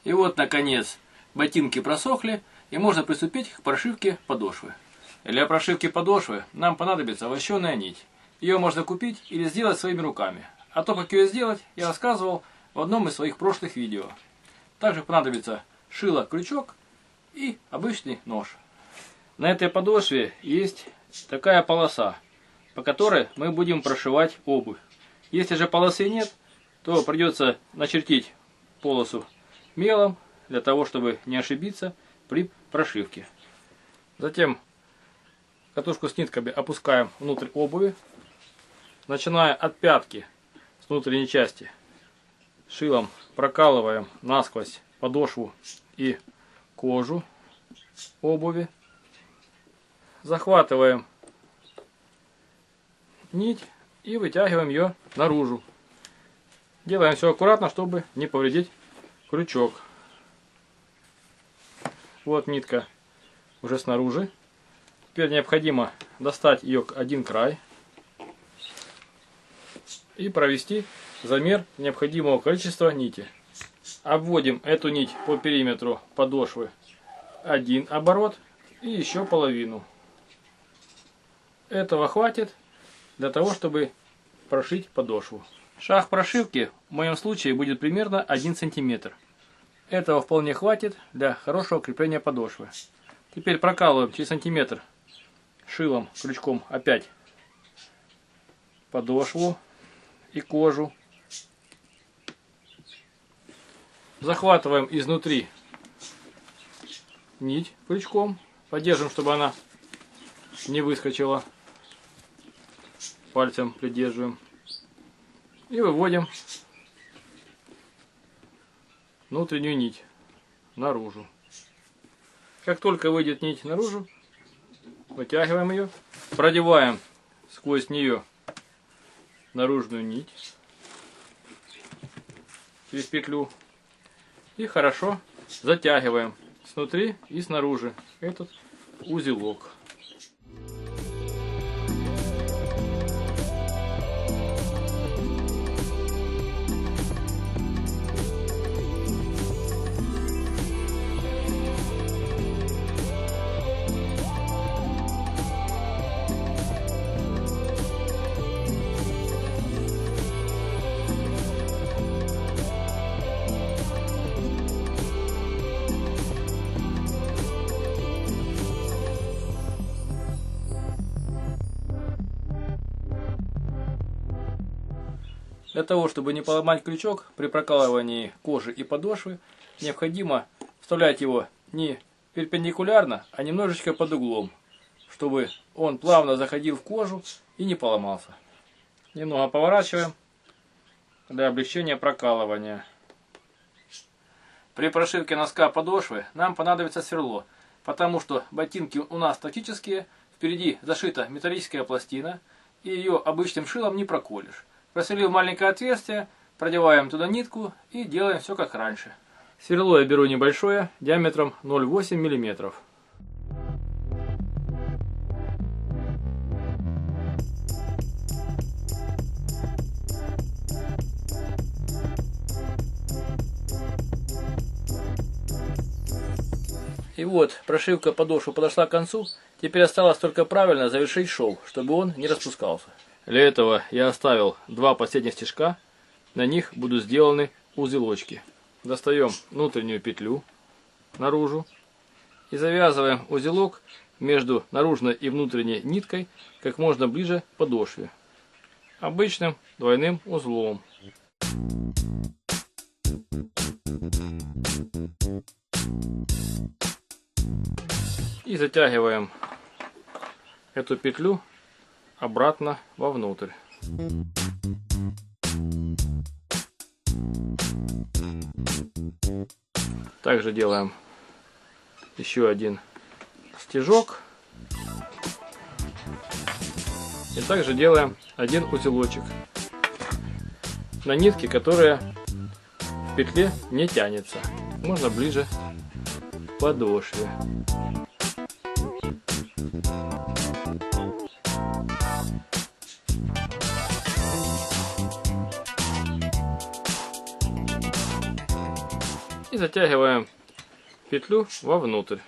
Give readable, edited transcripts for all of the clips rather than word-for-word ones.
И вот, наконец, ботинки просохли, и можно приступить к прошивке подошвы. Для прошивки подошвы нам понадобится вощеная нить. Ее можно купить или сделать своими руками. А то, как ее сделать, я рассказывал в одном из своих прошлых видео. Также понадобится шило, крючок и обычный нож. На этой подошве есть такая полоса, по которой мы будем прошивать обувь. Если же полосы нет, то придется начертить полосу мелом, для того, чтобы не ошибиться при прошивке. Затем катушку с нитками опускаем внутрь обуви, начиная от пятки с внутренней части. Шилом прокалываем насквозь подошву и кожу обуви. Захватываем нить и вытягиваем ее наружу. Делаем все аккуратно, чтобы не повредить крючок. Вот нитка уже снаружи. Теперь необходимо достать ее один край и провести замер необходимого количества нити. Обводим эту нить по периметру подошвы один оборот и еще половину. Этого хватит для того, чтобы прошить подошву. Шаг прошивки в моем случае будет примерно 1 см. Этого вполне хватит для хорошего крепления подошвы. Теперь прокалываем через сантиметр шилом, крючком опять подошву и кожу. Захватываем изнутри нить крючком. Поддержим, чтобы она не выскочила. Пальцем придерживаем. И выводим внутреннюю нить наружу. Как только выйдет нить наружу, вытягиваем ее, продеваем сквозь нее наружную нить через петлю и хорошо затягиваем снутри и снаружи этот узелок. Для того, чтобы не поломать крючок при прокалывании кожи и подошвы, необходимо вставлять его не перпендикулярно, а немножечко под углом, чтобы он плавно заходил в кожу и не поломался. Немного поворачиваем для облегчения прокалывания. При прошивке носка подошвы нам понадобится сверло, потому что ботинки у нас тактические, впереди зашита металлическая пластина, и ее обычным шилом не проколешь. Просверлив маленькое отверстие, продеваем туда нитку и делаем все как раньше. Сверло я беру небольшое, диаметром 0,8 мм. И вот, прошивка подошвы подошла к концу, теперь осталось только правильно завершить шов, чтобы он не распускался. Для этого я оставил два последних стежка, на них будут сделаны узелочки. Достаем внутреннюю петлю наружу и завязываем узелок между наружной и внутренней ниткой как можно ближе к подошве. Обычным двойным узлом. И затягиваем эту петлю обратно вовнутрь. Также делаем еще один стежок. И также делаем один узелочек на нитке, которая в петле не тянется. Можно ближе к подошве. И И затягиваем петлю вовнутрь.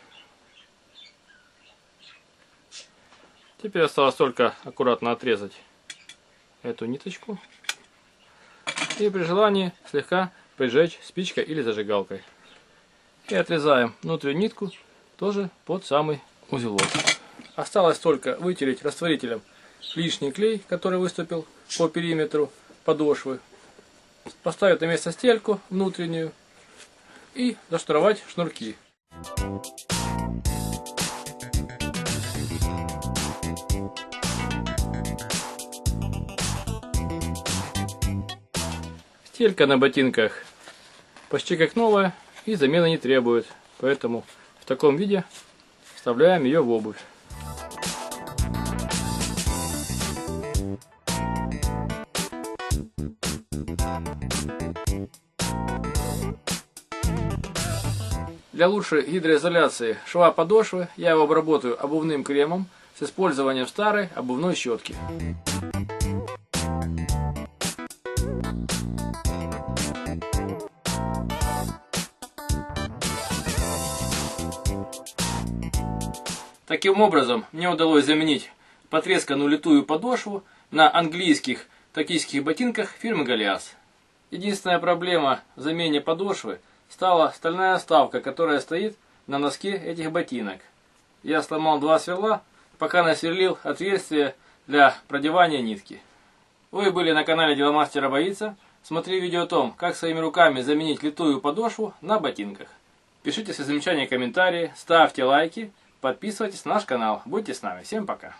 Теперь осталось только аккуратно отрезать эту ниточку. И при желании слегка прижечь спичкой или зажигалкой. И отрезаем внутреннюю нитку тоже под самый узелок. Осталось только вытереть растворителем лишний клей, который выступил по периметру подошвы. Поставить на место стельку внутреннюю и зашнуровать шнурки. Стелька на ботинках почти как новая и замены не требует, поэтому в таком виде вставляем ее в обувь. Для лучшей гидроизоляции шва подошвы я его обработаю обувным кремом с использованием старой обувной щетки. Таким образом, мне удалось заменить потресканную литую подошву на английских тактических ботинках фирмы Голиас. Единственная проблема в замене подошвы стала стальная вставка, которая стоит на носке этих ботинок. Я сломал два сверла, пока насверлил отверстие для продевания нитки. Вы были на канале Деломастера Боится. Смотри видео о том, как своими руками заменить литую подошву на ботинках. Пишите свои замечания и комментарии, ставьте лайки, подписывайтесь на наш канал. Будьте с нами. Всем пока.